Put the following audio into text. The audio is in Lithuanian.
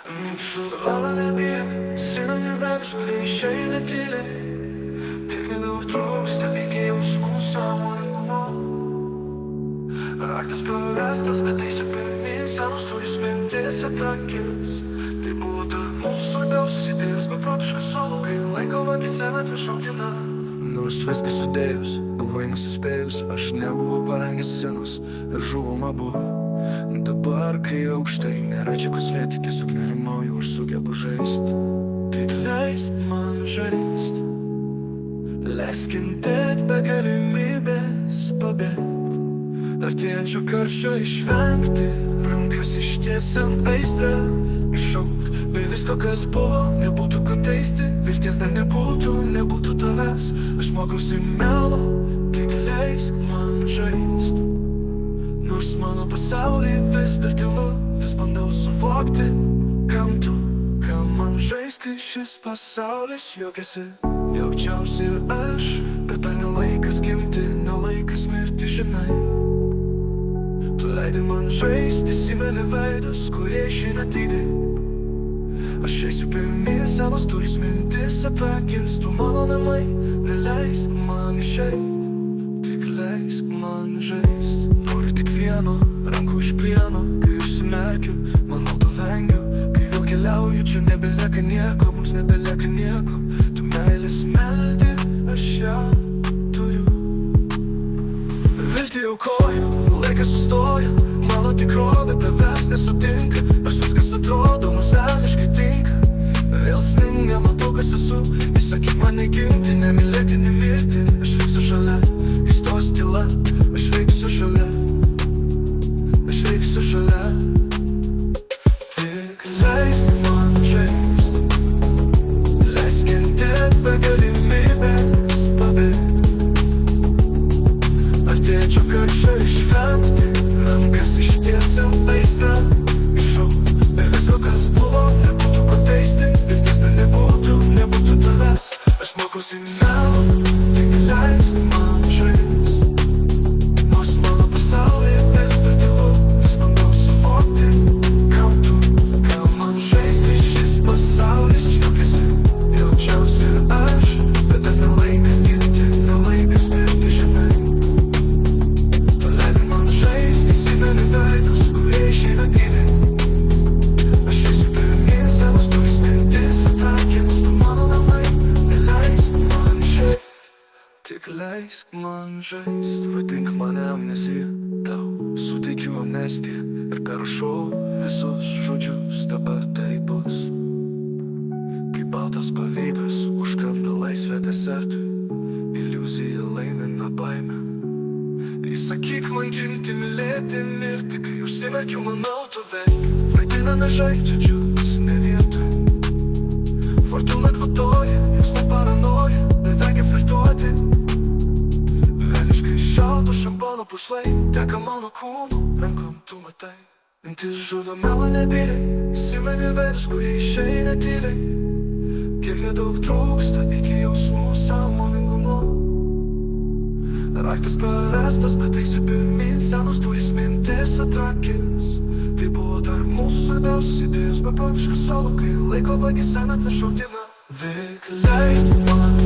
Sudrala nebijo, sirene veidus, kurie išeina tyliai. Tiek nedaug trūksta iki jausmų sąmoningumo. Raktas prarastas, bet eisiu pirmyn, senos turis mintis atrakins. Tai buvo dar mūsų svarbiausios idėjos, beprotiškas solo, kai laiko vagise atvežau diena. Nors viską sudėjus, buvai nusispėjus, aš nebuvau parengęs scenos ir žuvom abu. Dabar, kai aukštai nėra čia ko slėpti, tiesiog nerimauju ir sugebu žaist. Tik leisk man žaist, leisk kentėt be galimybės pabėgt, artėjančio karščio išvengti, rankas ištiesiant aistrą iššaukt. Be visko, kas buvo, nebūtų ko teisti, vilties dar nebūtų tavęs. Aš mokausi melo, tik leisk man žaist. Nors mano pasaulį vis dar tylu, vis bandau suvokti, kam tu, kam man žaist, kai šis pasaulis juokiasi. Jaučiausi ir aš, bet dar ne laikas gimti, ne laikas mirti, žinai. Tu leidi man žaist, įsimeni veidus, kurie išeina tyliai. Aš eisiu pirmyn, senos durys mintis atrakins, tu mano namai, neleisk man išeit, tik leisk man žaist. Noriu tik vieno, rankų iš plieno, kai užsimerkiu, manau to vengiu. Kai vėl keliauju, čia nebelieka nieko, mums nebelieka nieko. Tu meilės meldi, aš ją turiu. Viltį aukoju, laikas sustoja, mano tikrovė tavęs nesutinka. Nors viskas atrodo, mums velniškai tinka. Vėl sninga, matau kas esu, įsakyk man neginti, nemylėti, nemirti. Aš liksiu šalia, kai stos tyla, aš liksiu šalia. Aš liksiu šalia. Tik leisk man žaist, leisk kentėt be galimybės pabėgt, artėjančio karščio išvengti, rankas ištiesiant aistrą iššaukt. Be visko, kas buvo, nebūtų ko teisti, vilties dar nebūtų tavęs. Aš mokausi melo, tik leisk man žaist. Nors mano pasaulyje vis dar tylu, vis bandau suvokti, kam tu, kam man žaist, kai šis pasaulis juokiasi. Jaučiausi ir aš, bet dar ne laikas gimti, ne laikas mirti, žinai. Tu leidi man žaist, įsimeni veidus, kurie išeina tyliai. Aš eisiu pirmyn, senos durys mintis atrakins, tu mano namai, neleisk man išeit, tik leisk man žaist. Vadink mane amnezija, tau suteikiu amnestiją ir perrašau visus žodžius, dabar tai bus. Kaip baltas pavydas užkanda laisvę desertui, iliuzija laimina baimę. Įsakyk man gimti, mylėti, mirti, kai užsimerkiu, manau tu veikia. Vaidiname žaidžius ne vietoj, fortuna kvatoja, jausmo paranoja, nevengia flirtuoti. Velniškai šalto šampano puslai teka mano kūnu, rankom tu matai. Mintis žudo melą nebyliai, įsimeni veidus, kurie išeina tyliai. Tiek nedaug trūksta iki jausmų sąmoningumo. Raktas prarastas, bet eisiu pirmyn, senos durys mintis atrakins. Tai buvo dar mūsų svarbiausios idėjos, beprotiškas solo, kai laiko vagise atvežau diena. Tik leisk man